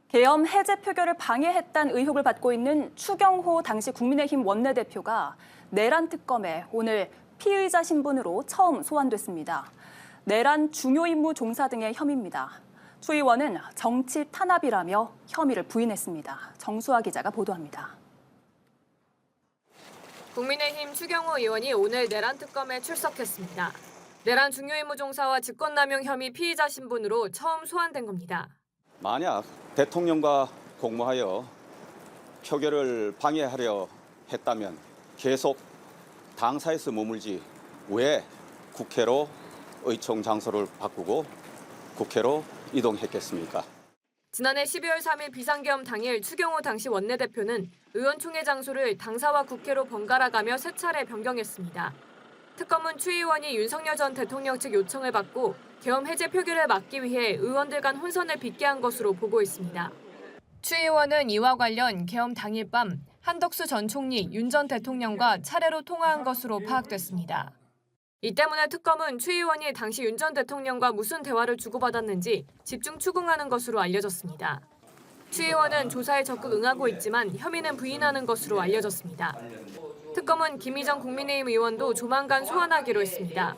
계엄 해제 표결을 방해했다는 의혹을 받고 있는 추경호 당시 국민의힘 원내대표가 내란 특검에 오늘 피의자 신분으로 처음 소환됐습니다. 내란 중요 임무 종사 등의 혐의입니다. 추 의원은 정치 탄압이라며 혐의를 부인했습니다. 정수아 기자가 보도합니다. 국민의힘 추경호 의원이 오늘 내란 특검에 출석했습니다. 내란 중요 임무 종사와 직권남용 혐의 피의자 신분으로 처음 소환된 겁니다. 만약 대통령과 공모하여 표결을 방해하려 했다면 계속 당사에서 머물지 왜 국회로 의총 장소를 바꾸고 국회로 이동했겠습니까? 지난해 12월 3일 비상계엄 당일 추경호 당시 원내대표는 의원총회 장소를 당사와 국회로 번갈아가며 세 차례 변경했습니다. 특검은 추 의원이 윤석열 전 대통령 측 요청을 받고 계엄 해제 표결을 막기 위해 의원들 간 혼선을 빚게 한 것으로 보고 있습니다. 추 의원은 이와 관련 계엄 당일 밤 한덕수 전 총리, 윤 전 대통령과 차례로 통화한 것으로 파악됐습니다. 이 때문에 특검은 추 의원이 당시 윤 전 대통령과 무슨 대화를 주고받았는지 집중 추궁하는 것으로 알려졌습니다. 추 의원은 조사에 적극 응하고 있지만 혐의는 부인하는 것으로 알려졌습니다. 특검은 김희정 국민의힘 의원도 조만간 소환하기로 했습니다.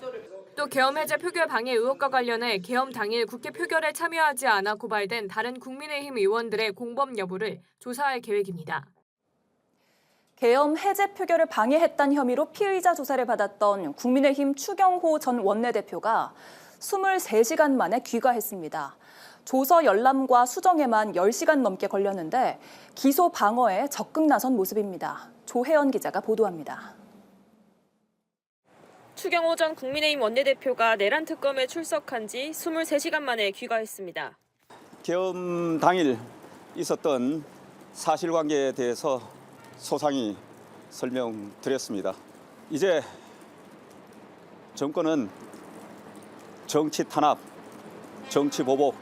또 계엄 해제 표결 방해 의혹과 관련해 계엄 당일 국회 표결에 참여하지 않아 고발된 다른 국민의힘 의원들의 공범 여부를 조사할 계획입니다. 계엄 해제 표결을 방해했다는 혐의로 피의자 조사를 받았던 국민의힘 추경호 전 원내대표가 23시간 만에 귀가했습니다. 조서 열람과 수정에만 10시간 넘게 걸렸는데 기소 방어에 적극 나선 모습입니다. 조혜연 기자가 보도합니다. 추경호 전 국민의힘 원내대표가 내란 특검에 출석한 지 23시간 만에 귀가했습니다. 계엄 당일 있었던 사실관계에 대해서 소상히 설명드렸습니다. 이제 정권은 정치 탄압, 정치 보복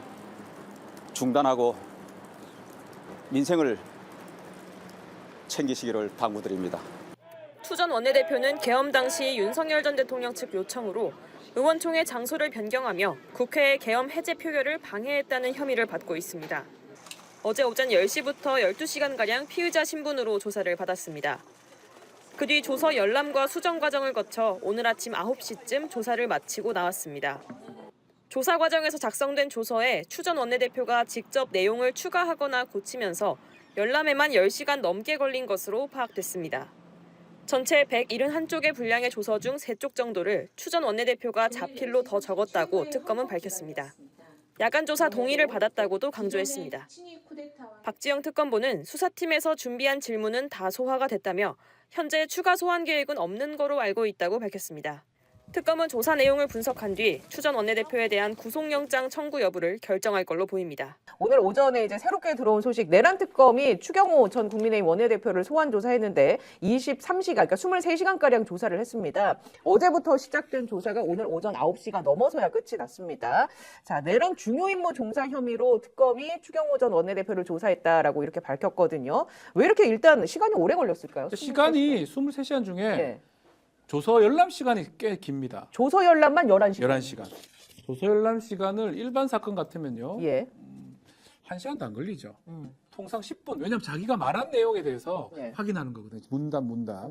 중단하고 민생을 챙기시기를 당부드립니다. 추 전 원내대표는 계엄 당시 윤석열 전 대통령 측 요청으로 의원총회 장소를 변경하며 국회의 계엄 해제 표결을 방해했다는 혐의를 받고 있습니다. 어제 오전 10시부터 12시간가량 피의자 신분으로 조사를 받았습니다. 그 뒤 조서 열람과 수정 과정을 거쳐 오늘 아침 9시쯤 조사를 마치고 나왔습니다. 조사 과정에서 작성된 조서에 추 전 원내대표가 직접 내용을 추가하거나 고치면서 열람에만 10시간 넘게 걸린 것으로 파악됐습니다. 전체 171쪽의 분량의 조서 중 3쪽 정도를 추 전 원내대표가 자필로 더 적었다고 특검은 밝혔습니다. 야간 조사 동의를 받았다고도 강조했습니다. 박지영 특검보는 수사팀에서 준비한 질문은 다 소화가 됐다며 현재 추가 소환 계획은 없는 거로 알고 있다고 밝혔습니다. 특검은 조사 내용을 분석한 뒤 추 전 원내대표에 대한 구속영장 청구 여부를 결정할 걸로 보입니다. 오늘 오전에 이제 새롭게 들어온 소식, 내란 특검이 추경호 전 국민의힘 원내대표를 소환 조사했는데 23시간, 그러니까 23시간가량 조사를 했습니다. 어제부터 시작된 조사가 오늘 오전 9시가 넘어서야 끝이 났습니다. 자, 내란 중요 임무 종사 혐의로 특검이 추경호 전 원내대표를 조사했다라고 이렇게 밝혔거든요. 왜 이렇게 일단 시간이 오래 걸렸을까요? 시간이 23시간 중에 네. 조서 열람 시간이 꽤 깁니다. 조서 열람만 11시간. 11시간. 조서 열람 시간을 일반 사건 같으면요. 예. 1시간도 안 걸리죠. 통상 10분. 왜냐하면 자기가 말한 내용에 대해서 예. 확인하는 거거든요. 문답.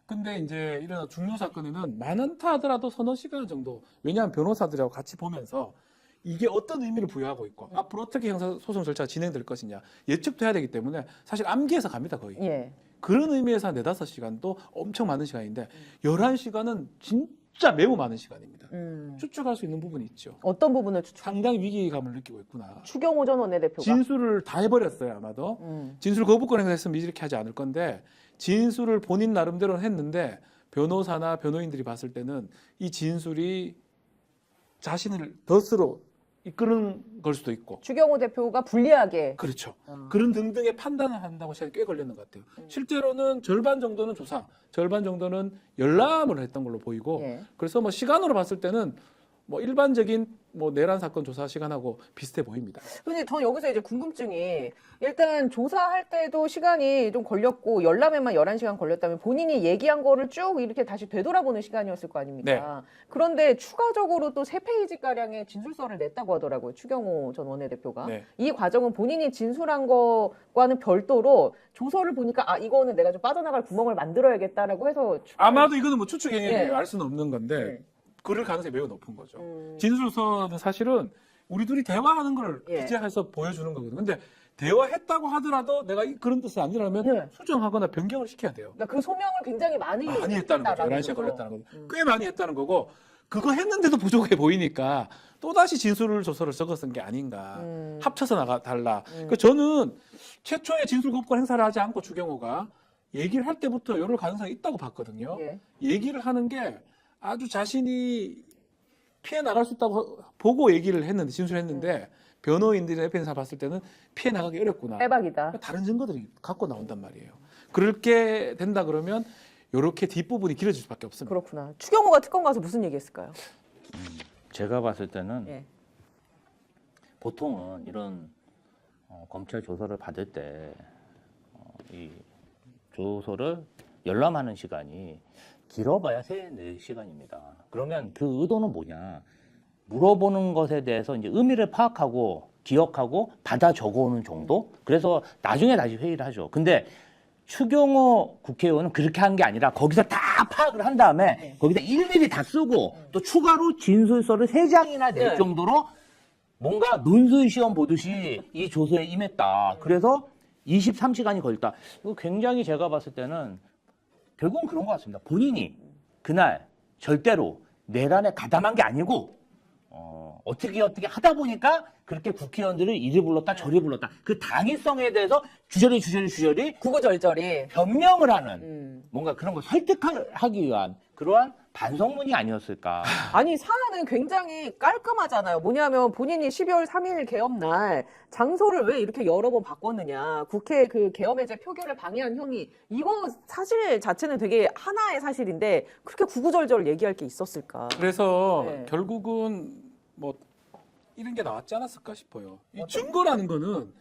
근데 이제 이런 중요 사건에는 많다 하더라도 서너 시간 정도. 왜냐하면 변호사들하고 같이 보면서 이게 어떤 의미를 부여하고 있고 앞으로 어떻게 형사소송 절차가 진행될 것이냐 예측도 해야 되기 때문에 사실 암기해서 갑니다, 거의. 예. 그런 의미에서 한 4-5시간도 엄청 많은 시간인데 11시간은 진짜 매우 많은 시간입니다. 추측할 수 있는 부분이 있죠. 어떤 부분을 상당히 위기감을 느끼고 있구나. 추경호 전 원내대표가. 진술을 다 해버렸어요, 아마도. 진술 거부권을 했으면 이렇게 하지 않을 건데 진술을 본인 나름대로는 했는데 변호사나 변호인들이 봤을 때는 이 진술이 자신을 덫으로 이끄는 걸 수도 있고. 추경호 대표가 불리하게. 그렇죠. 그런 등등의 판단을 한다고 시간이 꽤 걸렸는 것 같아요. 실제로는 절반 정도는 조사, 절반 정도는 열람을 했던 걸로 보이고 예. 그래서 뭐 시간으로 봤을 때는 뭐 일반적인 뭐 내란 사건 조사 시간하고 비슷해 보입니다. 근데 전 여기서 이제 궁금증이 일단 조사할 때도 시간이 좀 걸렸고 열람에만 11시간 걸렸다면 본인이 얘기한 거를 쭉 이렇게 다시 되돌아보는 시간이었을 거 아닙니까? 그런데 추가적으로 또 3페이지가량의 진술서를 냈다고 하더라고요. 추경호 전 원내대표가. 네. 이 과정은 본인이 진술한 거와는 별도로 조서를 보니까 아 이거는 내가 좀 빠져나갈 구멍을 만들어야겠다라고 해서 아마도 이거는 뭐 추측이에요. 예. 알 수는 없는 건데 네. 그럴 가능성이 매우 높은 거죠. 진술서는 사실은 우리 둘이 대화하는 걸 예. 기재해서 보여주는 거거든요. 근데 대화했다고 하더라도 내가 그런 뜻이 아니라면 네. 수정하거나 변경을 시켜야 돼요. 그러니까 그 소명을 굉장히 많이 했다는 거죠. 했다라는 11시간 거죠. 걸렸다는 거죠. 꽤 많이 했다는 거고 그거 했는데도 부족해 보이니까 또다시 진술 조서를 적었은 게 아닌가. 합쳐서 나가달라. 그러니까 저는 최초에 진술 거부권 행사를 하지 않고 추경호가 얘기를 할 때부터 이럴 가능성이 있다고 봤거든요. 예. 얘기를 하는 게 아주 자신이 피해 나갈 수 있다고 보고 얘기를 했는데 진술했는데 변호인들이나 옆에 있는 사람 봤을 때는 피해 나가기 어렵구나. 빼박이다. 다른 증거들이 갖고 나온단 말이에요. 그렇게 된다 그러면 이렇게 뒷부분이 길어질 수밖에 없습니다. 그렇구나. 추경호가 특검 가서 무슨 얘기했을까요? 제가 봤을 때는 예. 보통은 이런 검찰 조서를 받을 때 이 조서를 열람하는 시간이 길어봐야 3-4시간입니다. 그러면 그 의도는 뭐냐? 물어보는 것에 대해서 이제 의미를 파악하고 기억하고 받아 적어오는 정도? 그래서 나중에 다시 회의를 하죠. 근데 추경호 국회의원은 그렇게 한 게 아니라 거기서 다 파악을 한 다음에 거기다 일일이 다 쓰고 또 추가로 진술서를 3장이나 낼 네. 정도로 뭔가 논술 시험 보듯이 이 조서에 임했다. 그래서 23시간이 걸렸다. 이거 굉장히 제가 봤을 때는 결국은 그런 것 같습니다. 본인이 그날 절대로 내란에 가담한 게 아니고 어떻게 하다 보니까 그렇게 국회의원들을 이리 불렀다 저리 불렀다. 그 당위성에 대해서 주저리 구구절절이. 변명을 하는 뭔가 그런 걸 설득하기 위한 그러한 반성문이 아니었을까. 아니 사안은 굉장히 깔끔하잖아요. 뭐냐면 본인이 12월 3일 개엄날 장소를 왜 이렇게 여러 번 바꿨느냐. 국회 그 개엄해제 표결을 방해한 혐의. 이거 사실 자체는 되게 하나의 사실인데 그렇게 구구절절 얘기할 게 있었을까. 그래서 네. 결국은 뭐 이런 게 나왔지 않았을까 싶어요. 이 증거라는 거는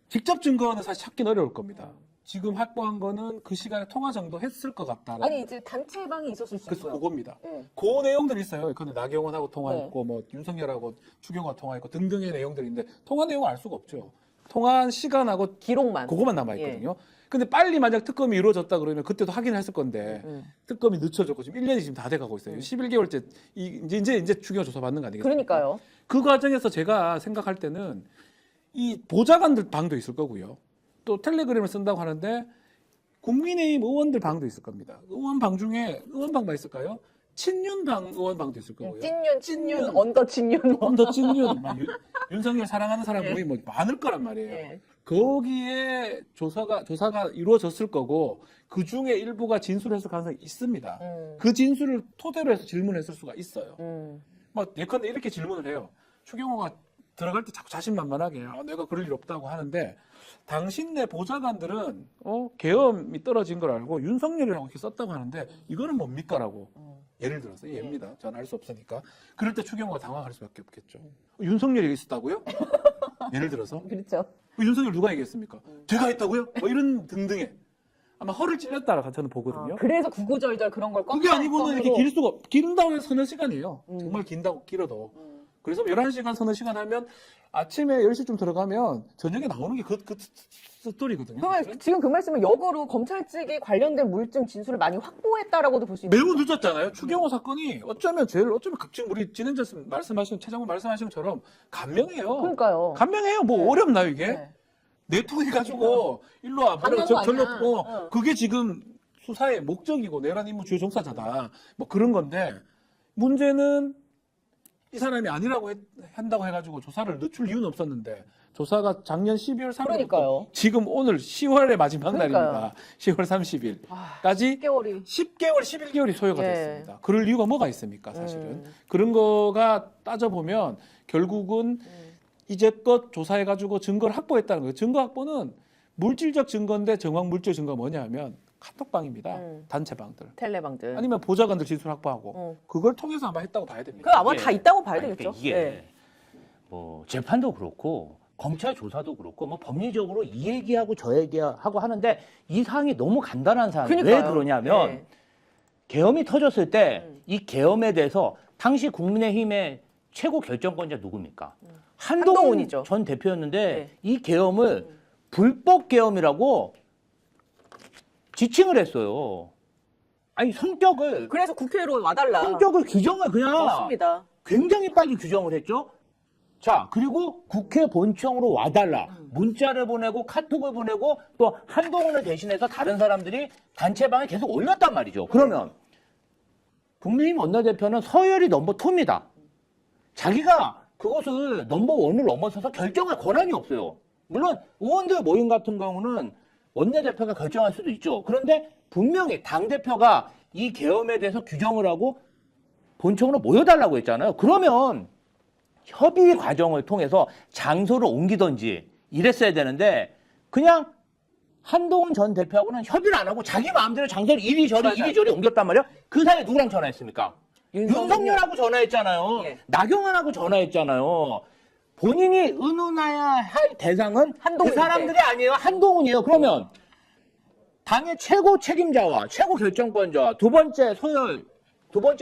직접 증거는 사실 찾긴 어려울 겁니다. 지금 확보한 거는 그 시간에 통화 정도 했을 것 같다라는. 아니 이제 단체방이 있었을 수 그래서 있고요. 그겁니다. 네. 그 내용들이 있어요. 근데 나경원하고 통화했고 뭐 윤석열하고 추경호가 통화했고 등등의 내용들인데 통화 내용을 알 수가 없죠. 통화한 시간하고 기록만. 그거만 남아 있거든요. 근데 빨리 만약 특검이 이루어졌다 그러면 그때도 확인을 했을 건데 특검이 늦춰졌고 지금 1년이 지금 다 돼가고 있어요. 11개월째 이제 추경 조사 받는 거 아니겠습니까? 그러니까요. 그 과정에서 제가 생각할 때는 이 보좌관들 방도 있을 거고요. 또 텔레그램을 쓴다고 하는데 국민의힘 의원들 방도 있을 겁니다. 의원 방 중에 의원 방만 있을까요? 친윤 방 의원 방도 있을 거고요. 찐윤, 언더 찐윤. 언더 친윤, 막 윤석열 사랑하는 사람이 뭐 많을 거란 말이에요. 예. 거기에 조사가 이루어졌을 거고 그 중에 일부가 진술했을 가능성이 있습니다. 그 진술을 토대로 해서 질문했을 수가 있어요. 뭐 예컨대 이렇게 질문을 해요. 추경호가 들어갈 때 자꾸 자신만만하게 내가 그럴 일 없다고 하는데 당신네 보좌관들은 계엄이 떨어진 걸 알고 윤석열이라고 이렇게 썼다고 하는데 이거는 뭡니까라고 예를 들어서 예입니다. 전 알 수 없으니까 그럴 때 추경호가 당황할 수밖에 없겠죠. 윤석열이 있었다고요? 예를 들어서 그렇죠. 윤석열 누가 얘기했습니까? 제가 했다고요? 뭐 이런 등등의 아마 허를 찔렸다라고 저는 보거든요. 그래서 구구절절 그런 걸 그게 아니고는 이렇게 길 수가 긴다고 해서 서너 시간이에요. 음. 정말 긴다고 길어도. 그래서 11시간 서너 시간 하면 아침에 10시쯤 들어가면 저녁에 나오는 게 그 스토리거든요. 그러면 지금 그 말씀은 역으로 검찰 측에 관련된 물증 진술을 많이 확보했다라고도 볼 수 있는 매우 늦었잖아요. 추경호 사건이 어쩌면 지금 우리 진행자 말씀하신 최장관 말씀하신 것처럼 간명해요. 그러니까요. 간명해요. 뭐 어렵나요 이게? 네. 내통해 가지고 일로 와 간명도 절로 아니야. 그게 지금 수사의 목적이고 내란 임무 주요 종사자다. 뭐 그런 건데 문제는 이 사람이 아니라고 한다고 해가지고 조사를 늦출 이유는 없었는데 조사가 작년 12월 3일부터 그러니까요. 지금 오늘 10월의 마지막 그러니까요. 날입니다. 10월 30일까지 10개월이 10개월, 11개월이 소요가 예. 됐습니다. 그럴 이유가 뭐가 있습니까, 사실은? 그런 거가 따져보면 결국은 이제껏 조사해가지고 증거를 확보했다는 거예요. 증거 확보는 물질적 증거인데 정황 물질 증거가 뭐냐 하면 카톡방입니다. 단체방들. 텔레방들. 아니면 보좌관들 진술 확보하고 그걸 통해서 아마 했다고 봐야 됩니다. 그 아마 이게- 다 있다고 봐야 아니, 되겠죠. 그러니까 이게 네. 뭐 재판도 그렇고 검찰 조사도 그렇고 뭐 법리적으로 이 얘기하고 저 얘기하고 하는데 이 사항이 너무 간단한 사항. 왜 그러니까요. 그러냐면 네. 계엄이 터졌을 때 이 계엄에 대해서 당시 국민의힘의 최고 결정권자 누굽니까? 한동훈 한동훈이죠. 전 대표였는데 네. 이 계엄을 불법 계엄이라고 지칭을 했어요. 아니 성격을 그래서 국회로 와달라. 성격을 규정을 그냥 맞습니다. 굉장히 빨리 규정을 했죠. 자, 그리고 국회 본청으로 와달라. 문자를 보내고 카톡을 보내고 또 한동훈을 대신해서 다른 사람들이 단체방에 계속 올렸단 말이죠. 그러면 국민의힘 원내대표는 서열이 넘버 2입니다. 자기가 그것을 넘버 1을 넘어서서 결정할 권한이 없어요. 물론 의원들 모임 같은 경우는 원내대표가 결정할 수도 있죠. 그런데 분명히 당대표가 이 계엄에 대해서 규정을 하고 본청으로 모여달라고 했잖아요. 그러면 협의 과정을 통해서 장소를 옮기든지 이랬어야 되는데 그냥 한동훈 전 대표하고는 협의를 안 하고 자기 마음대로 장소를 이리저리 옮겼단 말이에요. 그 사이에 누구랑 전화했습니까? 윤석열하고 전화했잖아요. 예. 나경원하고 전화했잖아요. 본인이 의논해야 할 대상은 한동훈 그 사람들이 아니에요. 한동훈이에요. 그러면 당의 최고 책임자와 최고 결정권자 두 번째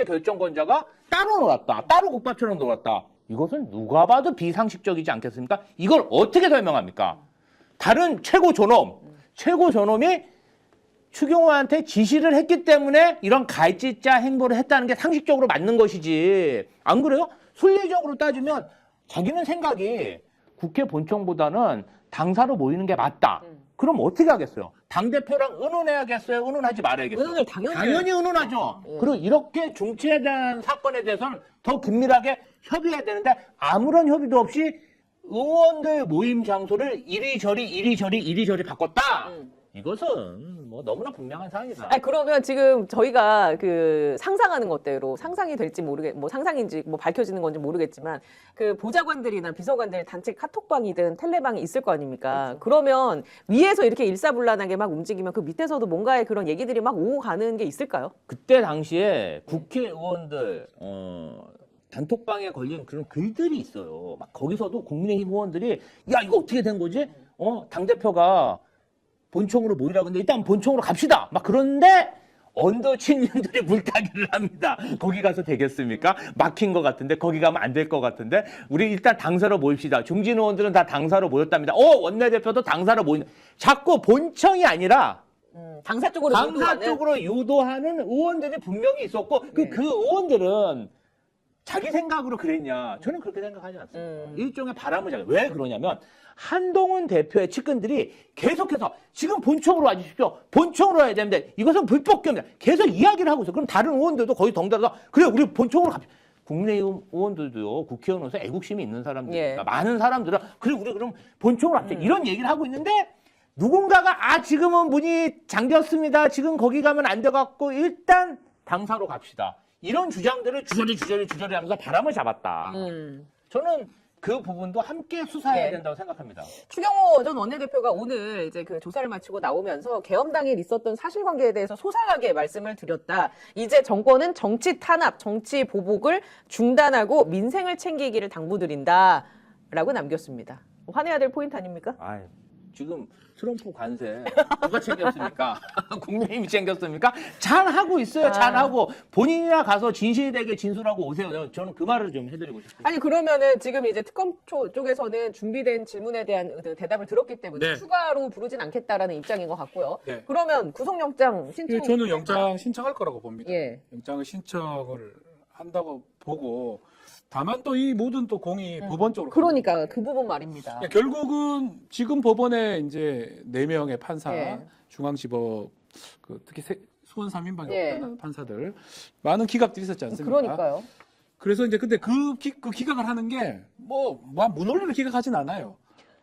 결정권자가 따로 놀았다. 따로 국밥처럼 놀았다. 이것은 누가 봐도 비상식적이지 않겠습니까? 이걸 어떻게 설명합니까? 다른 최고 존엄이 추경호한테 지시를 했기 때문에 이런 갈짓자 행보를 했다는 게 상식적으로 맞는 것이지. 안 그래요? 순리적으로 따지면 자기는 생각이 국회 본청보다는 당사로 모이는 게 맞다. 그럼 어떻게 하겠어요? 당대표랑 의논해야겠어요? 의논하지 말아야겠어요? 의논을 당연히 의논하죠. 그리고 이렇게 중치에 대한 사건에 대해서는 더 긴밀하게 협의해야 되는데 아무런 협의도 없이 의원들 모임 장소를 이리저리 바꿨다. 이것은 뭐 너무나 분명한 사항이다. 아니, 그러면 지금 저희가 그 상상하는 것대로 상상이 될지 뭐 상상인지 뭐 밝혀지는 건지 모르겠지만 그 보좌관들이나 비서관들 단체 카톡방이든 텔레방이 있을 거 아닙니까? 그러면 위에서 이렇게 일사불란하게 막 움직이면 그 밑에서도 뭔가의 그런 얘기들이 막 오고 가는 게 있을까요? 그때 당시에 국회의원들 단톡방에 걸린 그런 글들이 있어요. 막 거기서도 국민의힘 의원들이 야 이거 어떻게 된 거지? 당대표가 본청으로 모이라 근데 일단 본청으로 갑시다. 막 그런데 언더青년들이 물타기를 합니다. 거기 가서 되겠습니까? 막힌 것 같은데 거기 가면 안 될 것 같은데 우리 일단 당사로 모입시다. 중진 의원들은 다 당사로 모였답니다. 원내대표도 당사로 모인. 자꾸 본청이 아니라 당사 쪽으로 유도하는 의원들이 분명히 있었고 그 의원들은 자기 생각으로 그랬냐? 저는 그렇게 생각하지 않습니다. 일종의 바람을 잡아요. 왜 그러냐면 한동훈 대표의 측근들이 계속해서 지금 본청으로 와주십시오. 본청으로 와야 되는데 이것은 불법 계엄이다. 계속 이야기를 하고 있어요. 그럼 다른 의원들도 거의 덩달아서 그래 우리 본청으로 갑시다. 국민의힘 의원들도요. 국회의원으로서 애국심이 있는 사람들이니까 많은 사람들은 그래 우리 그럼 본청으로 갑시다. 이런 얘기를 하고 있는데 누군가가 지금은 문이 잠겼습니다. 지금 거기 가면 안 돼갖고 일단 당사로 갑시다. 이런 주장들을 주저리 하면서 바람을 잡았다. 저는 그 부분도 함께 수사해야 된다고 생각합니다. 추경호 전 원내대표가 오늘 이제 그 조사를 마치고 나오면서 계엄 당일 있었던 사실관계에 대해서 소상하게 말씀을 드렸다. 이제 정권은 정치 탄압, 정치 보복을 중단하고 민생을 챙기기를 당부드린다라고 남겼습니다. 화내야 될 포인트 아닙니까? 지금 트럼프 관세 누가 챙겼습니까? 국민의힘이 챙겼습니까? 잘 하고 있어요. 잘 하고 본인이나 가서 진실되게 진술하고 오세요. 저는 그 말을 좀 해드리고 싶습니다. 아니 그러면은 지금 이제 특검 쪽에서는 준비된 질문에 대한 대답을 들었기 때문에 네. 추가로 부르진 않겠다라는 입장인 것 같고요. 네. 그러면 구속영장 신청 저는 영장 신청할 거라고 봅니다. 예. 영장을 신청을 한다고 보고 다만 또 이 모든 또 공이 법원 쪽으로 그러니까 그 부분 말입니다. 결국은 지금 법원에 이제 4명의 판사, 예. 중앙지법 특히 수원 3인방이 예. 없다는 판사들 많은 기각들이 있었지 않습니까? 그러니까요. 그래서 이제 근데 그 기각을 하는 게 무논리로 기각하진 않아요.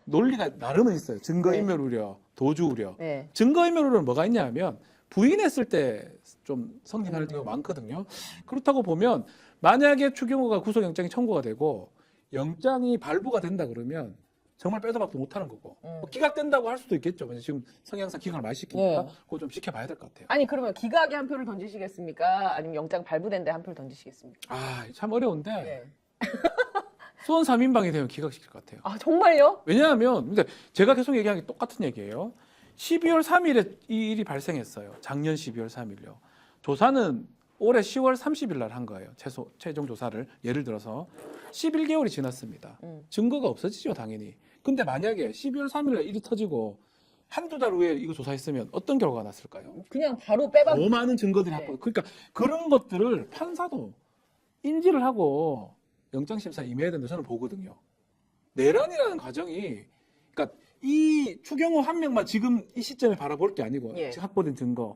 논리가 나름은 있어요. 증거인멸 우려, 도주 우려. 네. 증거인멸 우려는 뭐가 있냐면 부인했을 때 좀 성립할 경우가 많거든요. 그렇다고 보면 만약에 추경호가 구속영장이 청구가 되고 영장이 발부가 된다 그러면 정말 빼도 박도 못하는 거고 뭐 기각된다고 할 수도 있겠죠. 근데 지금 성향상 기각을 많이 시키니까 네. 그거 좀 지켜봐야 될 것 같아요. 아니 그러면 기각에 한 표를 던지시겠습니까? 아니면 영장 발부된 데 한 표를 던지시겠습니까? 아, 참 어려운데 네. 수원 3인방이 되면 기각시킬 것 같아요. 아 정말요? 왜냐하면 근데 제가 계속 얘기하는 게 똑같은 얘기예요. 12월 3일에 이 일이 발생했어요. 작년 12월 3일요. 조사는 올해 10월 30일 날 한 거예요. 최종 조사를 예를 들어서 11개월이 지났습니다. 증거가 없어지죠, 당연히. 근데 만약에 12월 3일 날 일이 터지고 한두 달 후에 이거 조사했으면 어떤 결과가 났을까요? 그냥 바로 빼박. 더 많은 증거들이 확보. 그러니까 그런 것들을 판사도 인지를 하고 영장심사 임해야 된다 저는 보거든요. 내란이라는 과정이 그러니까 이 추경호 한 명만 지금 이 시점에 바라볼 게 아니고 예. 지금 확보된 증거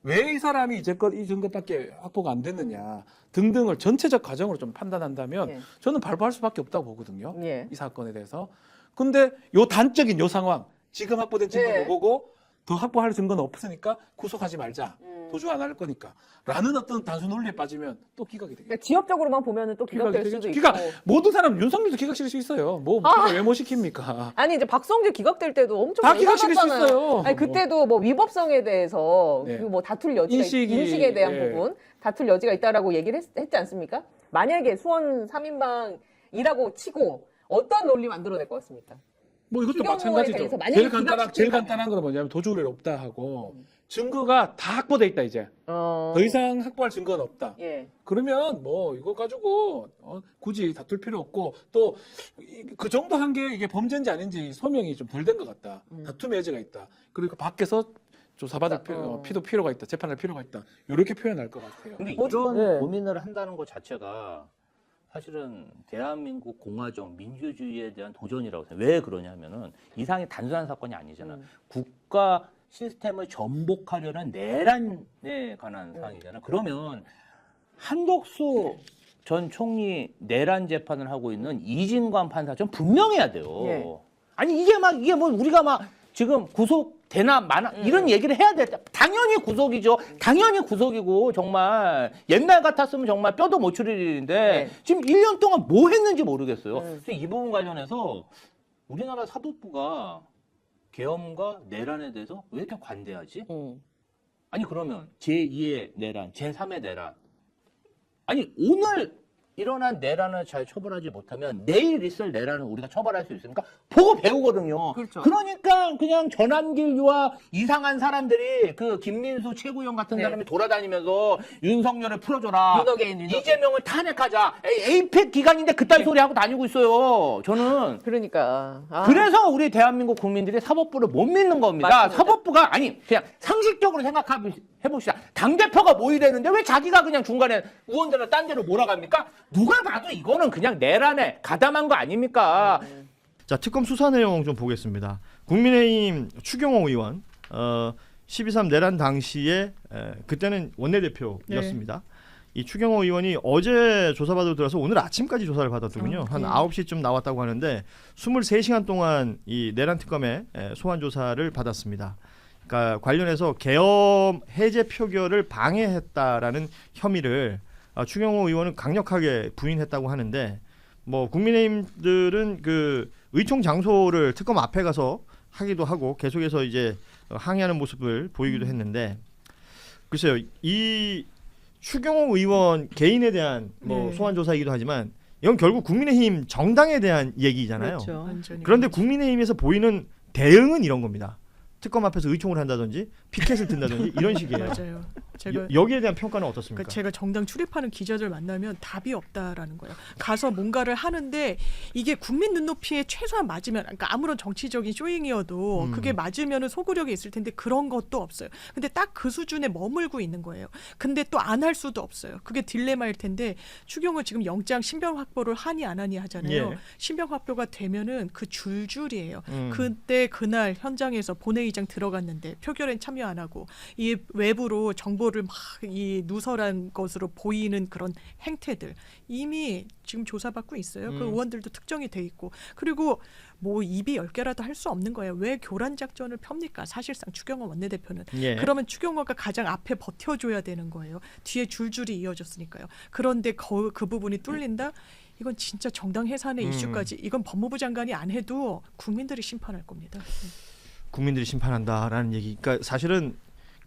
왜 이 사람이 이제껏 이 증거밖에 확보가 안 됐느냐 등등을 전체적 과정으로 좀 판단한다면 예. 저는 발부할 수밖에 없다고 보거든요. 예. 이 사건에 대해서. 근데 요 단적인 요 상황 지금 확보된 증거를 예. 보고 더 확보할 증거는 없으니까 구속하지 말자. 도주 안 할 거니까. 라는 어떤 단순 논리에 빠지면 또 기각이 되겠죠. 그러니까 지역적으로만 보면은 또 기각될 수도 있고. 그러니까 모든 사람 윤석열도 기각시킬 수 있어요. 뭐 기각 왜 못 시킵니까? 아니 이제 박성재 기각될 때도 엄청 다 기각시킬 수 많이 받았잖아요. 있어요. 아니 그때도 뭐 위법성에 대해서 네. 그뭐 다툴 여지가 인식이, 인식에 대한 예. 부분 다툴 여지가 있다라고 얘기를 했지 않습니까? 만약에 수원 3인방이라고 치고 어떤 논리 만들어낼 것 같습니까? 뭐 이것도 추경호에 마찬가지죠. 대해서 만약에 제일 기각시킨다면. 간단한 건 뭐냐면 도주를 없다 하고 증거가 다 확보돼 있다 이제. 더 이상 확보할 증거는 없다. 예. 그러면 뭐 이거 가지고 굳이 다툴 필요 없고 또 그 정도 한 게 이게 범죄인지 아닌지 소명이 좀 덜 된 것 같다. 다툼의 여지가 있다. 그리고 밖에서 조사받을 피도 필요가 있다. 재판할 필요가 있다. 이렇게 표현할 것 같아요. 근데 뭐, 이런 네. 고민을 한다는 것 자체가 사실은 대한민국 공화정 민주주의에 대한 도전이라고 생각해요. 왜 그러냐면은 이상이 단순한 사건이 아니잖아. 국가 시스템을 전복하려는 내란에 관한 사항이잖아. 그러면 한덕수 전 총리 내란 재판을 하고 있는 이진관 판사처럼 분명해야 돼요. 예. 아니 이게 뭐 우리가 막 지금 구속되나 마나 이런 얘기를 해야 돼. 당연히 구속이죠. 당연히 구속이고 정말 옛날 같았으면 정말 뼈도 못 추릴 일인데 네. 지금 1년 동안 뭐 했는지 모르겠어요. 그래서 이 부분 관련해서 우리나라 사법부가 계엄과 내란에 대해서 왜 이렇게 관대하지? 아니 그러면 제2의 내란, 제3의 내란 아니 오늘 일어난 내란을 잘 처벌하지 못하면 내일 있을 내란을 우리가 처벌할 수 있습니까? 보고 배우거든요. 그렇죠. 그러니까 그냥 전한길과 이상한 사람들이 그 김민수 최고위원 같은 네. 사람이 돌아다니면서 윤석열을 풀어줘라. 윤석열. 이재명을 탄핵하자. 에이펙 기간인데 그딴 소리 하고 다니고 있어요. 저는. 그러니까. 그래서 우리 대한민국 국민들이 사법부를 못 믿는 겁니다. 맞습니다. 사법부가 아니 그냥 상식적으로 생각해봅시다. 당대표가 모의되는데 왜 자기가 그냥 중간에 의원들을 딴 데로 몰아갑니까? 누가 봐도 이거는 그냥 내란에 가담한 거 아닙니까? 자, 특검 수사 내용 좀 보겠습니다. 국민의힘 추경호 의원 12.3 내란 당시에 그때는 원내대표였습니다. 이 추경호 의원이 어제 조사받으러 들어서 오늘 아침까지 조사를 받았더군요. 한 9시쯤 나왔다고 하는데 23시간 동안 이 내란 특검에 소환 조사를 받았습니다. 그러니까 관련해서 계엄 해제 표결을 방해했다라는 혐의를 추경호 의원은 강력하게 부인했다고 하는데 뭐 국민의힘들은 그 의총 장소를 특검 앞에 가서 하기도 하고 계속해서 이제 항의하는 모습을 보이기도 했는데 글쎄요 이 추경호 의원 개인에 대한 뭐 소환 조사이기도 하지만 이건 결국 국민의힘 정당에 대한 얘기잖아요. 그렇죠. 그런데 국민의힘에서 보이는 대응은 이런 겁니다. 특검 앞에서 의총을 한다든지 피켓을 든다든지 이런 식이에요. 맞아요. 제가 여기에 대한 평가는 어떻습니까? 그러니까 제가 정당 출입하는 기자들 만나면 답이 없다라는 거예요. 가서 뭔가를 하는데 이게 국민 눈높이에 최소한 맞으면, 그러니까 아무런 정치적인 쇼잉이어도 그게 맞으면은 소구력이 있을 텐데 그런 것도 없어요. 근데 딱 그 수준에 머물고 있는 거예요. 근데 또 안 할 수도 없어요. 그게 딜레마일 텐데 추경호 지금 영장 신병 확보를 하니 안 하니 하잖아요. 예. 신병 확보가 되면은 그 줄줄이에요. 그때 그날 현장에서 본회의장 들어갔는데 표결엔 참여 안 하고 이 외부로 정보를 막 이 누설한 것으로 보이는 그런 행태들 이미 지금 조사받고 있어요. 그 의원들도 특정이 돼 있고 그리고 뭐 입이 10개라도 할 수 없는 거예요. 왜 교란 작전을 펴니까 사실상 추경호 원내대표는 예. 그러면 추경호가 가장 앞에 버텨줘야 되는 거예요. 뒤에 줄줄이 이어졌으니까요. 그런데 그 부분이 뚫린다. 이건 진짜 정당 해산의 이슈까지 이건 법무부 장관이 안 해도 국민들이 심판할 겁니다. 국민들이 심판한다라는 얘기. 그러니까 사실은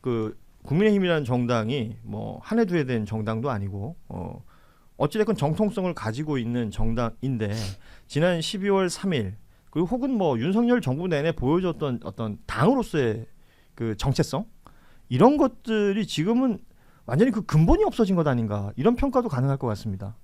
그 국민의힘이라는 정당이 뭐 한 해 두 해 된 정당도 아니고 어찌됐건 정통성을 가지고 있는 정당인데 지난 12월 3일 그리고 혹은 뭐 윤석열 정부 내내 보여줬던 어떤 당으로서의 그 정체성 이런 것들이 지금은 완전히 그 근본이 없어진 것 아닌가 이런 평가도 가능할 것 같습니다.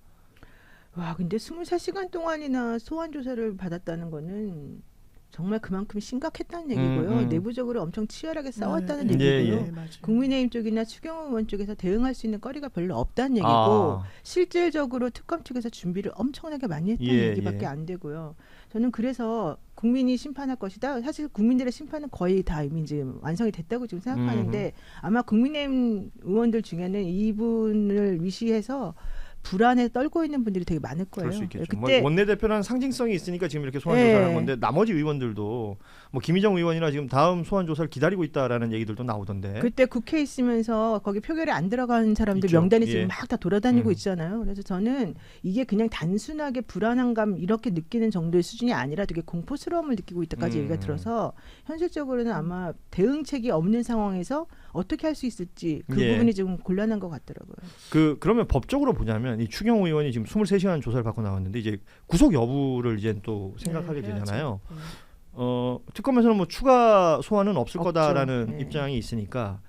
와, 근데 23시간 동안이나 소환 조사를 받았다는 거는 정말 그만큼 심각했다는 얘기고요. 내부적으로 엄청 치열하게 싸웠다는 네, 얘기고요. 예. 맞아요. 국민의힘 쪽이나 추경호 의원 쪽에서 대응할 수 있는 거리가 별로 없다는 얘기고 아. 실질적으로 특검 측에서 준비를 엄청나게 많이 했다는 예, 얘기밖에 예. 안 되고요. 저는 그래서 국민이 심판할 것이다. 사실 국민들의 심판은 거의 다 이미 지금 완성이 됐다고 지금 생각하는데 아마 국민의힘 의원들 중에는 이분을 위시해서 불안에 떨고 있는 분들이 되게 많을 거예요. 그럴 수 있겠죠. 그때 뭐 원내대표라는 상징성이 있으니까 지금 이렇게 소환 예. 조사를 한 건데 나머지 의원들도 뭐 김희정 의원이나 지금 다음 소환 조사를 기다리고 있다라는 얘기들도 나오던데. 그때 국회에 있으면서 거기 표결에 안 들어간 사람들 있죠. 명단이 예. 지금 막 다 돌아다니고 음. 있잖아요. 그래서 저는 이게 그냥 단순하게 불안함감 이렇게 느끼는 정도의 수준이 아니라 되게 공포스러움을 느끼고 있다까지 얘기가 들어서 현실적으로는 아마 대응책이 없는 상황에서 어떻게 할 수 있을지 그 예. 부분이 좀 곤란한 것 같더라고요. 그러면 법적으로 보자면 이 추경호 의원이 지금 23시간 조사를 받고 나왔는데 이제 구속 여부를 이제 또 생각하게 네, 해야죠. 되잖아요. 네. 특검에서는 뭐 추가 소환은 없을 없죠. 거다라는 네. 입장이 있으니까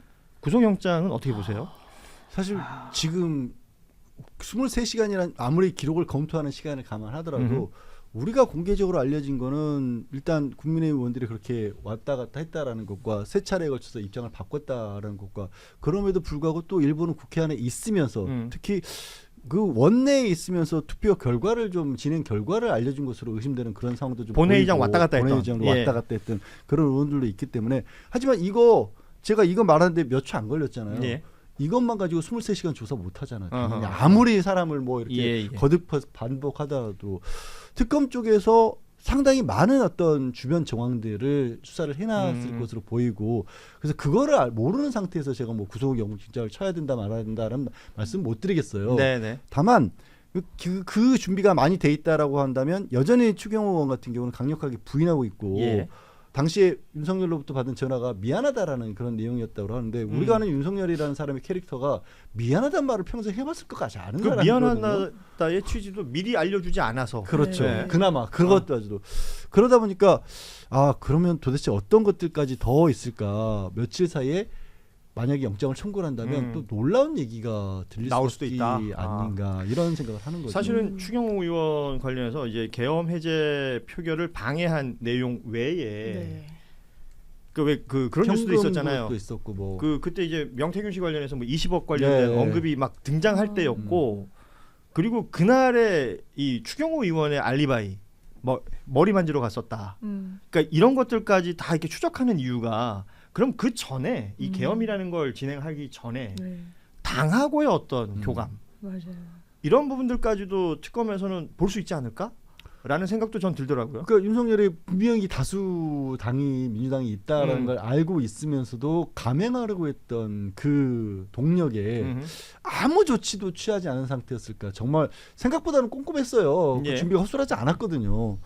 구속영장은 어떻게 보세요? 사실 지금 23시간이란 아무리 기록을 검토하는 시간을 감안하더라도 우리가 공개적으로 알려진 거는 일단 국민의힘 의원들이 그렇게 왔다 갔다 했다라는 것과 세 차례에 걸쳐서 입장을 바꿨다라는 것과 그럼에도 불구하고 또 일부는 국회 안에 있으면서 특히 그 원내에 있으면서 투표 결과를 좀 진행 결과를 알려준 것으로 의심되는 그런 상황도 좀 본회의장 보이고, 왔다 갔다 했던. 본회의장으로 예. 왔다 갔다 했던 그런 의원들도 있기 때문에 하지만 이거 제가 이거 말하는데 몇 초 안 걸렸잖아요. 예. 이것만 가지고 23시간 조사 못 하잖아요. 어허. 아무리 사람을 뭐 이렇게 예, 예. 거듭해서 반복하더라도 특검 쪽에서 상당히 많은 어떤 주변 정황들을 수사를 해놨을 것으로 보이고 그래서 그거를 모르는 상태에서 제가 뭐 구속영장을 쳐야 된다 말아야 된다는 말씀 못 드리겠어요. 네네. 다만 그 준비가 많이 돼 있다라고 한다면 여전히 추경호 의원 같은 경우는 강력하게 부인하고 있고 예. 당시에 윤석열로부터 받은 전화가 미안하다라는 그런 내용이었다고 하는데 우리가 아는 윤석열이라는 사람의 캐릭터가 미안하다는 말을 평소에 해봤을 것 같지 않은 그 사람이거든요. 미안하다의 취지도 미리 알려주지 않아서. 그렇죠. 네. 그나마 그것까지도 그러다 보니까 그러면 도대체 어떤 것들까지 더 있을까 며칠 사이에 만약에 영장을 청구를 한다면 또 놀라운 얘기가 들릴 나올 수도 수도 있다. 아닌가 이런 생각을 하는 거죠. 사실은 추경호 의원 관련해서 이제 계엄 해제 표결을 방해한 내용 외에 네. 그런 뉴스도 있었잖아요. 것도 있었고 뭐 그때 이제 명태균 씨 관련해서 뭐 20억 관련된 네. 언급이 막 등장할 때였고 그리고 그날에 이 추경호 의원의 알리바이 뭐 머리 만지러 갔었다. 그러니까 이런 것들까지 다 이렇게 추적하는 이유가 그럼 그 전에 이 계엄이라는 걸 진행하기 전에 네. 당하고의 어떤 교감 맞아요. 이런 부분들까지도 특검에서는 볼 수 있지 않을까라는 생각도 전 들더라고요. 그러니까 윤석열이 분명히 다수 당이 민주당이 있다라는 걸 알고 있으면서도 감행하려고 했던 그 동력에 아무 조치도 취하지 않은 상태였을까. 정말 생각보다는 꼼꼼했어요. 예. 그 준비가 허술하지 않았거든요.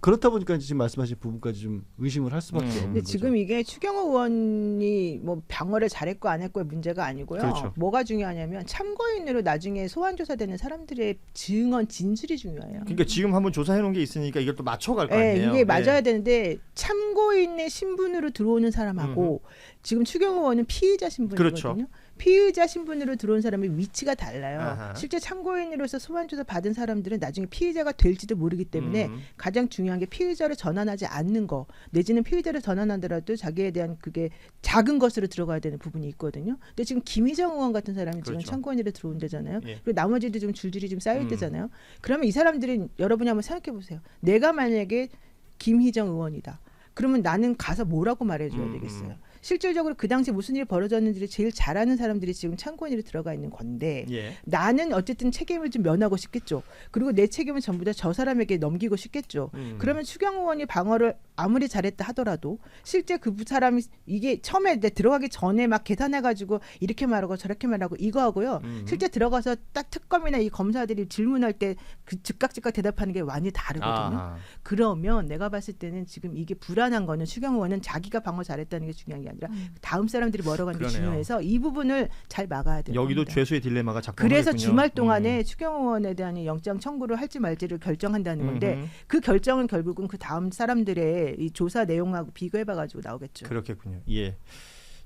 그렇다 보니까 지금 말씀하신 부분까지 좀 의심을 할 수밖에 없는 근데 거죠. 지금 이게 추경호 의원이 뭐 방어를 잘했고 안 했고의 문제가 아니고요. 그렇죠. 뭐가 중요하냐면 참고인으로 나중에 소환 조사되는 사람들의 증언 진술이 중요해요. 그러니까 지금 한번 조사해 놓은 게 있으니까 이걸 또 맞춰갈 거 아니에요. 이게 맞아야 예. 되는데 참고인의 신분으로 들어오는 사람하고 지금 추경호 의원은 피의자 신분이거든요. 그렇죠. 피의자 신분으로 들어온 사람의 위치가 달라요. 아하. 실제 참고인으로서 소환 조사 받은 사람들은 나중에 피의자가 될지도 모르기 때문에 가장 중요한 게 피의자를 전환하지 않는 거 내지는 피의자를 전환하더라도 자기에 대한 그게 작은 것으로 들어가야 되는 부분이 있거든요. 근데 지금 김희정 의원 같은 사람이 지금 그렇죠. 참고인으로 들어온다잖아요. 예. 그리고 나머지도 좀 줄줄이 좀 쌓일 때잖아요. 그러면 이 사람들이 여러분이 한번 생각해 보세요. 내가 만약에 김희정 의원이다. 그러면 나는 가서 뭐라고 말해줘야 되겠어요. 실질적으로 그 당시 무슨 일이 벌어졌는지를 제일 잘 아는 사람들이 지금 참고인으로 들어가 있는 건데 예. 나는 어쨌든 책임을 좀 면하고 싶겠죠. 그리고 내 책임은 전부 다 저 사람에게 넘기고 싶겠죠. 그러면 추경호 의원이 방어를 아무리 잘했다 하더라도 실제 그 사람이 이게 처음에 들어가기 전에 막 계산해가지고 이렇게 말하고 저렇게 말하고 이거 하고요. 실제 들어가서 딱 특검이나 이 검사들이 질문할 때 그 즉각 대답하는 게 완전히 다르거든요. 아. 그러면 내가 봤을 때는 지금 이게 불안한 거는 추경호 의원은 자기가 방어 잘했다는 게 중요한 게 아니라 다음 사람들이 뭐라고 하는 게 그러네요. 중요해서 이 부분을 잘 막아야 돼요. 여기도 죄수의 딜레마가 작동하고 그래서 있군요. 주말 동안에 추경호 의원에 대한 영장 청구를 할지 말지를 결정한다는 건데 그 결정은 결국은 그 다음 사람들의 이 조사 내용하고 비교해봐가지고 나오겠죠. 그렇겠군요. 예.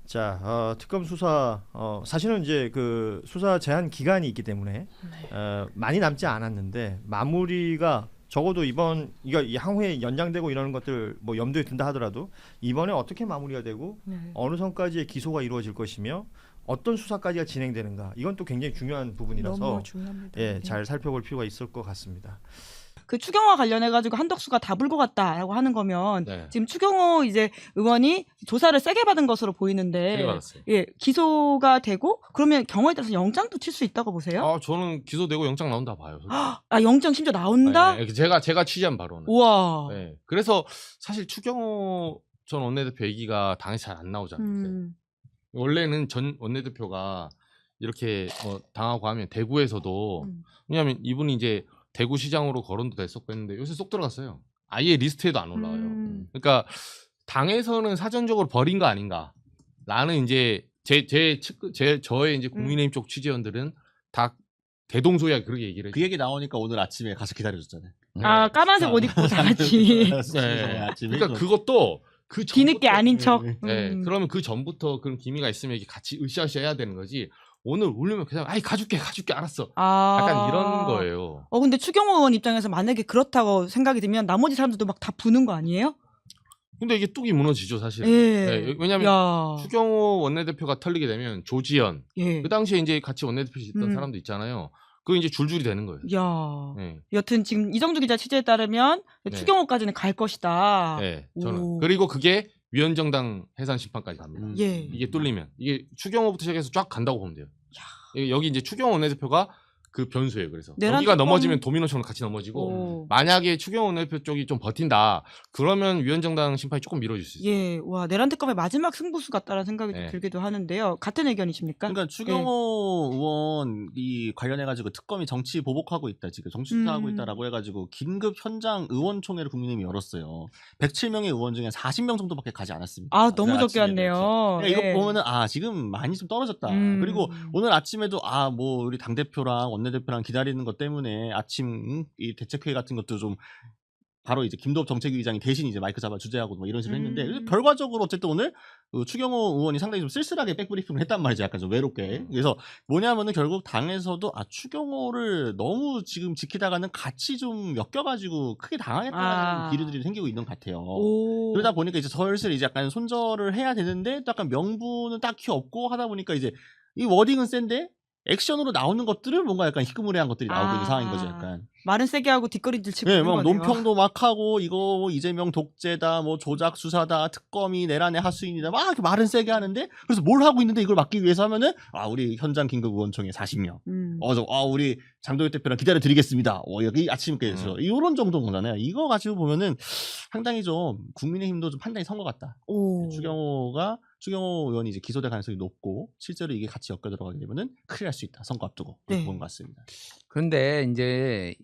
자, 특검 수사 사실은 이제 그 수사 제한 기간이 있기 때문에 많이 남지 않았는데 마무리가 적어도 이번 이거 향후에 연장되고 이러는 것들 뭐 염두에 둔다 하더라도 이번에 어떻게 마무리가 되고 어느 선까지의 기소가 이루어질 것이며 어떤 수사까지가 진행되는가 이건 또 굉장히 중요한 부분이라서 너무 중요합니다. 예, 네. 잘 살펴볼 필요가 있을 것 같습니다. 그 추경호와 관련해가지고 한덕수가 다 불고 갔다라고 하는 거면 네. 지금 추경호 이제 의원이 조사를 세게 받은 것으로 보이는데 세게 받았어요. 예, 기소가 되고 그러면 경우에 따라서 영장도 칠 수 있다고 보세요? 아, 저는 기소되고 영장 나온다 봐요. 솔직히. 아, 영장 심지어 나온다? 네, 제가 취재한 바로는. 우와. 네. 그래서 사실 추경호 전 원내대표 얘기가 당에서 잘 안 나오잖아요. 음. 원래는 전 원내대표가 이렇게 당하고 하면 대구에서도 왜냐하면 이분이 이제 대구시장으로 거론도 됐었고 했는데 요새 쏙 들어갔어요. 아예 리스트에도 안 올라와요. 그러니까 당에서는 사전적으로 버린 거 아닌가라는 이제 저의 이제 국민의힘 쪽 취재원들은 다 대동소이하게 그렇게 얘기를 그 얘기 나오니까 오늘 아침에 가서 기다려줬잖아요. 아, 까만색 옷 입고 다 같이. 네. 그러니까 그것도 그 뒤늦게 아닌 척. 네. 그러면 그 전부터 그런 기미가 있으면 이게 같이 으쌰으쌰 해야 되는 거지. 오늘 울리면 그냥 아이 가줄게 알았어. 아. 약간 이런 거예요. 근데 추경호 의원 입장에서 만약에 그렇다고 생각이 들면 나머지 사람들도 막 다 부는 거 아니에요? 근데 이게 뚝이 무너지죠 사실. 예. 네, 왜냐하면 야. 추경호 원내대표가 털리게 되면 조지현 예. 그 당시에 이제 같이 원내대표 있던 음. 사람도 있잖아요. 그거 이제 줄줄이 되는 거예요. 야. 네. 여튼 지금 이정주 기자 취재에 따르면 네. 추경호까지는 갈 것이다. 네, 저는 오. 그리고 그게 위원정당 해산 심판까지 갑니다. 예. 이게 뚫리면 이게 추경호부터 시작해서 쫙 간다고 보면 돼요. 여기 이제 추경호 원내대표가 그 변수예요. 그래서 내란 여기가 특검- 넘어지면 도미노처럼 같이 넘어지고 오. 만약에 추경호 원내대표 쪽이 좀 버틴다 그러면 위원정당 심판이 조금 미뤄질 수 있어요. 예. 와, 내란 특검의 마지막 승부수 같다라는 생각이 좀 네. 들기도 하는데요. 같은 의견이십니까? 그러니까 추경호 의원이 관련해가지고 특검이 정치 보복하고 있다, 지금 정치 수사하고 있다라고 해가지고 긴급 현장 의원총회를 국민의힘이 열었어요. 107명의 의원 중에 40명 정도밖에 가지 않았습니다. 아, 너무 오늘 적게 아침에. 왔네요. 그러니까 예. 이거 보면은 지금 많이 좀 떨어졌다. 그리고 오늘 아침에도 뭐 우리 당 대표랑 원내대표랑 기다리는 것 때문에 아침 이 대책회의 같은 것도 좀 바로 이제 김도읍 정책위의장이 대신 이제 마이크 잡아 주재하고 뭐 이런 식으로 했는데 결과적으로 어쨌든 오늘 추경호 의원이 상당히 좀 쓸쓸하게 백브리핑을 했단 말이죠. 약간 좀 외롭게. 그래서 뭐냐면은 결국 당에서도 추경호를 너무 지금 지키다가는 같이 좀 엮여가지고 크게 당하겠다는 기류들이 생기고 있는 것 같아요. 오. 그러다 보니까 이제 슬슬 이제 약간 손절을 해야 되는데 또 약간 명분은 딱히 없고 하다 보니까 이제 이 워딩은 센데 액션으로 나오는 것들은 뭔가 약간 희끄무레한 것들이 나오고 있는 상황인 거죠, 약간. 말은 세게 하고 뒷거리들 치고 네, 있는 막 거네요. 논평도 막 하고 이거 뭐 이재명 독재다, 뭐 조작 수사다, 특검이 내란의 하수인이다, 막 이렇게 말은 세게 하는데 그래서 뭘 하고 있는데 이걸 막기 위해서 하면은 우리 현장 긴급 의원총회 40명, 우리 장도혁 대표랑 기다려 드리겠습니다. 여기 아침께서 이런 정도인 거잖아요. 이거 가지고 보면은 상당히 좀 국민의힘도 좀 판단이 선 것 같다. 추경호 의원이 이제 기소될 가능성이 높고 실제로 이게 같이 엮여 들어가게 되면은 큰일 날 수 있다. 선거 앞두고 그렇게 보는 것 같습니다. 그런데 이제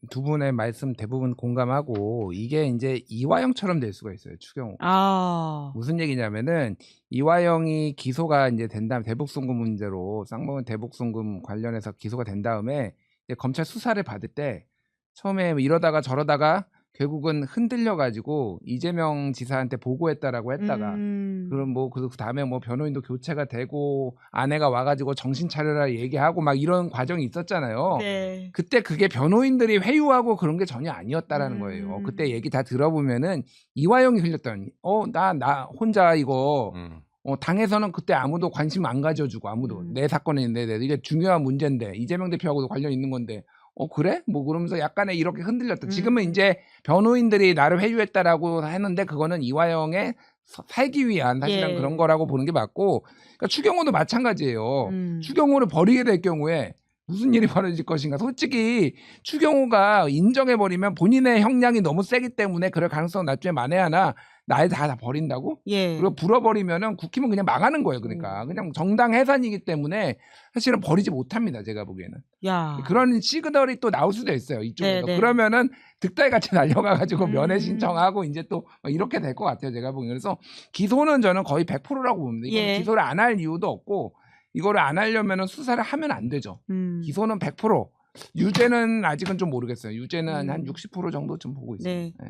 두 분의 말씀 대부분 공감하고 이게 이제 이화영처럼 될 수가 있어요. 추경호. 무슨 얘기냐면은 이화영이 기소가 이제 된 다음 대북송금 문제로 쌍방울 대북송금 관련해서 기소가 된 다음에 이제 검찰 수사를 받을 때 처음에 이러다가 저러다가 결국은 흔들려가지고 이재명 지사한테 보고했다라고 했다가 그럼 뭐 그 다음에 뭐 변호인도 교체가 되고 아내가 와가지고 정신 차려라 얘기하고 막 이런 과정이 있었잖아요. 네. 그때 그게 변호인들이 회유하고 그런 게 전혀 아니었다라는 거예요. 그때 얘기 다 들어보면은 이화영이 흘렸더니 나 혼자 이거 당에서는 그때 아무도 관심 안 가져주고 아무도 내 사건인데 이게 중요한 문제인데 이재명 대표하고도 관련 있는 건데 그래? 뭐 그러면서 약간의 이렇게 흔들렸다. 지금은 이제 변호인들이 나를 회유했다라고 했는데 그거는 이화영의 살기 위한 사실은 그런 거라고 보는 게 맞고 그러니까 추경호도 마찬가지예요. 추경호를 버리게 될 경우에 무슨 일이 벌어질 것인가. 솔직히 추경호가 인정해버리면 본인의 형량이 너무 세기 때문에 그럴 가능성 나중에 만회하나 나에 다 버린다고? 예. 그리고 불어버리면은 국힘은 그냥 망하는 거예요. 그러니까 그냥 정당 해산이기 때문에 사실은 버리지 못합니다. 제가 보기에는. 야. 그런 시그널이 또 나올 수도 있어요. 이쪽에서. 네. 그러면은 득달같이 달려가가지고 면회 신청하고 이제 또 이렇게 될 것 같아요. 제가 보기에는. 그래서 기소는 저는 거의 100%라고 봅니다. 이건 예. 기소를 안 할 이유도 없고 이거를 안 하려면은 수사를 하면 안 되죠. 기소는 100%. 유죄는 아직은 좀 모르겠어요. 유죄는 한 60% 정도 좀 보고 있어요. 네. 네.